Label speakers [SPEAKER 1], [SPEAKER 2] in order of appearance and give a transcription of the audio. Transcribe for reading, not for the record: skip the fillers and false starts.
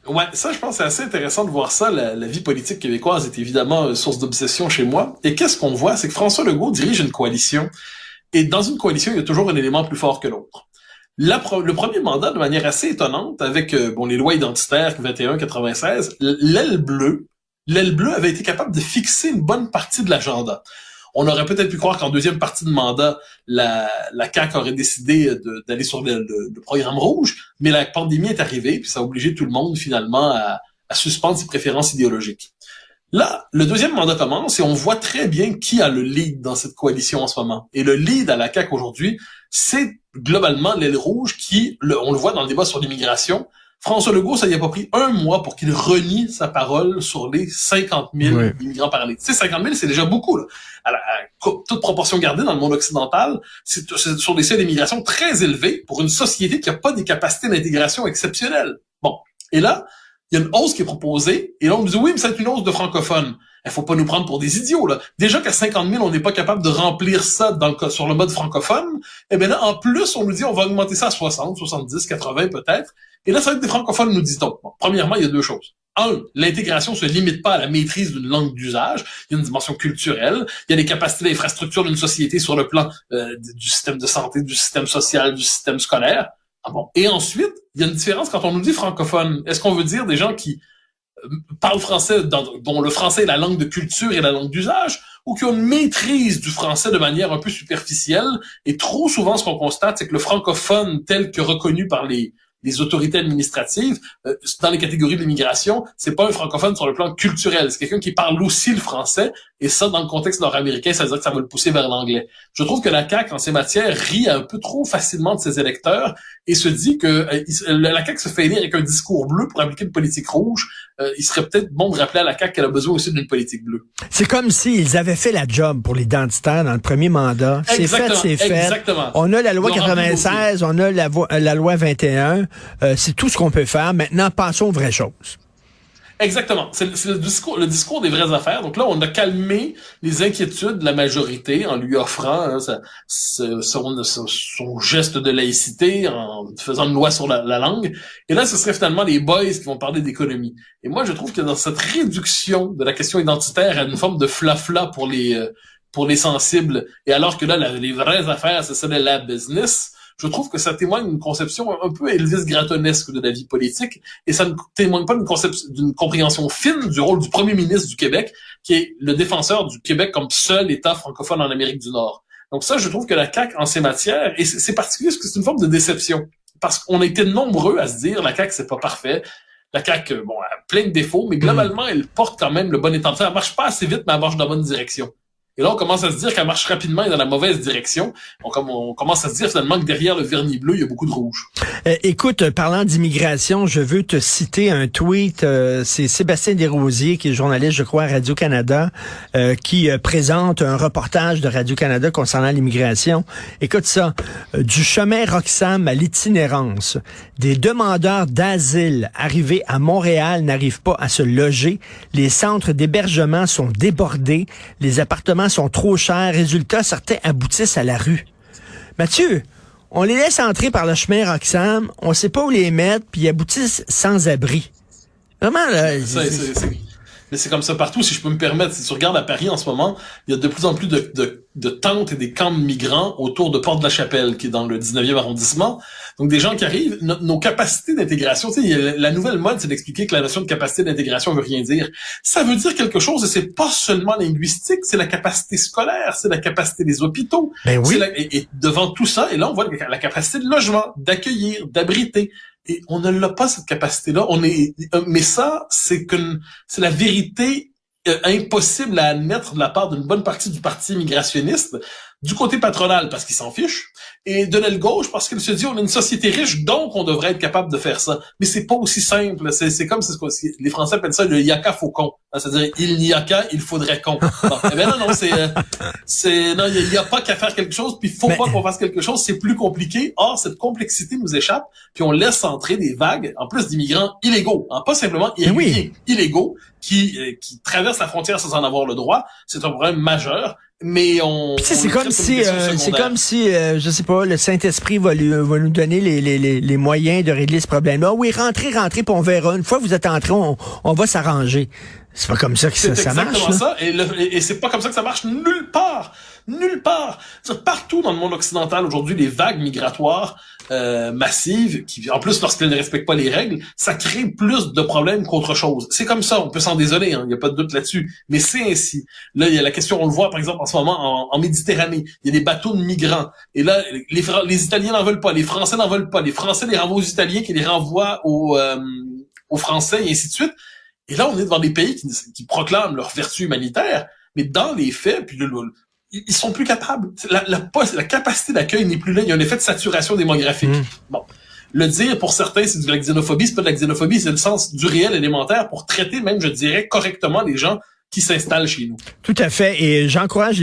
[SPEAKER 1] Ouais, ça, je pense, c'est assez intéressant de voir ça. La vie politique québécoise est évidemment source d'obsession chez moi. Et qu'est-ce qu'on voit? C'est que François Legault dirige une coalition. Et dans une coalition, il y a toujours un élément plus fort que l'autre. Le premier mandat, de manière assez étonnante, avec les lois identitaires 21-96, l'aile bleue avait été capable de fixer une bonne partie de l'agenda. On aurait peut-être pu croire qu'en deuxième partie de mandat, la CAQ aurait décidé d'aller sur le programme rouge, mais la pandémie est arrivée, puis ça a obligé tout le monde finalement à suspendre ses préférences idéologiques. Là, le deuxième mandat commence et on voit très bien qui a le lead dans cette coalition en ce moment. Et le lead à la CAQ aujourd'hui, c'est globalement l'aile rouge on le voit dans le débat sur l'immigration. François Legault, ça y a pas pris un mois pour qu'il renie sa parole sur les 50 000 immigrants par année. Tu sais, 50 000, c'est déjà beaucoup, là. Toute proportion gardée dans le monde occidental, c'est sur des seuils d'immigration très élevés pour une société qui n'a pas des capacités d'intégration exceptionnelles. Bon. Et là, il y a une hausse qui est proposée, et là, on nous dit, oui, mais c'est une hausse de francophones. Il faut pas nous prendre pour des idiots, là. Déjà qu'à 50 000, on n'est pas capable de remplir ça sur le mode francophone. Eh bien là, en plus, on nous dit, on va augmenter ça à 60, 70, 80 peut-être. Et là, ça va être des francophones, nous dit-on. Bon, premièrement, il y a deux choses. Un, l'intégration se limite pas à la maîtrise d'une langue d'usage. Il y a une dimension culturelle. Il y a les capacités d'infrastructure d'une société sur le plan du système de santé, du système social, du système scolaire. Ah bon. Et ensuite, il y a une différence quand on nous dit francophone. Est-ce qu'on veut dire des gens qui parlent français, dont le français est la langue de culture et la langue d'usage, ou qui ont une maîtrise du français de manière un peu superficielle? Et trop souvent, ce qu'on constate, c'est que le francophone tel que reconnu par les autorités administratives, dans les catégories de l'immigration, c'est pas un francophone sur le plan culturel. C'est quelqu'un qui parle aussi le français, et ça, dans le contexte nord-américain, ça veut dire que ça va le pousser vers l'anglais. Je trouve que la CAQ, en ces matières, rit un peu trop facilement de ses électeurs et se dit que la CAQ se fait élire avec un discours bleu pour appliquer une politique rouge. Il serait peut-être bon de rappeler à la CAQ qu'elle a besoin aussi d'une politique bleue.
[SPEAKER 2] C'est comme s'ils avaient fait la job pour l'identitaire dans le premier mandat. C'est fait, c'est fait.
[SPEAKER 1] Exactement.
[SPEAKER 2] On a la loi 96, on a la loi 21. C'est tout ce qu'on peut faire. Maintenant, passons aux vraies choses.
[SPEAKER 1] Exactement. C'est le discours des vraies affaires. Donc là, on a calmé les inquiétudes de la majorité en lui offrant son geste de laïcité, en faisant une loi sur la langue. Et là, ce serait finalement les boys qui vont parler d'économie. Et moi, je trouve que dans cette réduction de la question identitaire à une forme de flafla pour les sensibles, et alors que là, les vraies affaires, c'est ça de la business, je trouve que ça témoigne d'une conception un peu Elvis Grattonesque de la vie politique, et ça ne témoigne pas d'une compréhension fine du rôle du premier ministre du Québec, qui est le défenseur du Québec comme seul État francophone en Amérique du Nord. Donc ça, je trouve que la CAQ, en ces matières, et c'est particulier parce que c'est une forme de déception, parce qu'on a été nombreux à se dire, la CAQ, c'est pas parfait. La CAQ, elle a plein de défauts, mais globalement, elle porte quand même le bon état. Elle marche pas assez vite, mais elle marche dans la bonne direction. Et là, on commence à se dire qu'elle marche rapidement et dans la mauvaise direction. On commence à se dire finalement que derrière le vernis bleu, il y a beaucoup de rouge.
[SPEAKER 2] Écoute, parlant d'immigration, je veux te citer un tweet. C'est Sébastien Desrosiers, qui est journaliste, je crois, à Radio-Canada, qui présente un reportage de Radio-Canada concernant l'immigration. Écoute ça. Du chemin Roxham à l'itinérance, des demandeurs d'asile arrivés à Montréal n'arrivent pas à se loger. Les centres d'hébergement sont débordés. Les appartements sont trop chers. Résultat, certains aboutissent à la rue. Mathieu, on les laisse entrer par le chemin Roxham, on sait pas où les mettre, puis ils aboutissent sans abri. Vraiment, là...
[SPEAKER 1] Mais c'est comme ça partout, si je peux me permettre. Si tu regardes à Paris en ce moment, il y a de plus en plus de tentes et des camps de migrants autour de Porte-de-la-Chapelle, qui est dans le 19e arrondissement. Donc, des gens qui arrivent, nos capacités d'intégration, tu sais, la nouvelle mode, c'est d'expliquer que la notion de capacité d'intégration veut rien dire. Ça veut dire quelque chose, et c'est pas seulement linguistique, c'est la capacité scolaire, c'est la capacité des hôpitaux.
[SPEAKER 2] Ben oui.
[SPEAKER 1] Et devant tout ça, et là, on voit la capacité de logement, d'accueillir, d'abriter. Et on ne l'a pas, cette capacité-là. Mais ça, c'est la vérité impossible à admettre de la part d'une bonne partie du parti migrationniste, du côté patronal parce qu'il s'en fiche, et de l'aile gauche parce qu'il se dit on est une société riche, donc on devrait être capable de faire ça. Mais c'est pas aussi simple. C'est comme les Français appellent ça le yaka faucon. C'est-à-dire il n'y a qu'à, il faudrait qu'on. Eh ben non, non, il y a pas qu'à faire quelque chose, puis il faut pas qu'on fasse quelque chose, c'est plus compliqué. Or, cette complexité nous échappe, puis on laisse entrer des vagues, en plus d'immigrants illégaux, pas simplement illégaux, qui traversent la frontière sans en avoir le droit. C'est un problème majeur. mais on...
[SPEAKER 2] C'est comme si, je sais pas, le Saint-Esprit va nous donner les moyens de régler ce problème-là. Oui, rentrez, puis on verra. Une fois que vous êtes entrés, on va s'arranger. C'est pas comme ça que ça marche. C'est
[SPEAKER 1] exactement ça, et c'est pas comme ça que ça marche nulle part. Nulle part. Partout dans le monde occidental aujourd'hui, les vagues migratoires massives, qui en plus lorsqu'elles ne respectent pas les règles, ça crée plus de problèmes qu'autre chose. C'est comme ça, on peut s'en désoler, il n'y a pas de doute là-dessus. Mais c'est ainsi. Là, il y a la question, on le voit par exemple en ce moment en Méditerranée, il y a des bateaux de migrants. Et là, les Italiens n'en veulent pas, les Français n'en veulent pas, les Français les renvoient aux Italiens qui les renvoient aux Français et ainsi de suite. Et là, on est devant des pays qui proclament leur vertu humanitaire, mais dans les faits, puis ils sont plus capables. La capacité d'accueil n'est plus là. Il y a un effet de saturation démographique. Bon. Le dire, pour certains, c'est de la xénophobie. C'est pas de la xénophobie, c'est le sens du réel élémentaire pour traiter même, je dirais, correctement les gens qui s'installent chez nous.
[SPEAKER 2] Tout à fait. Et j'encourage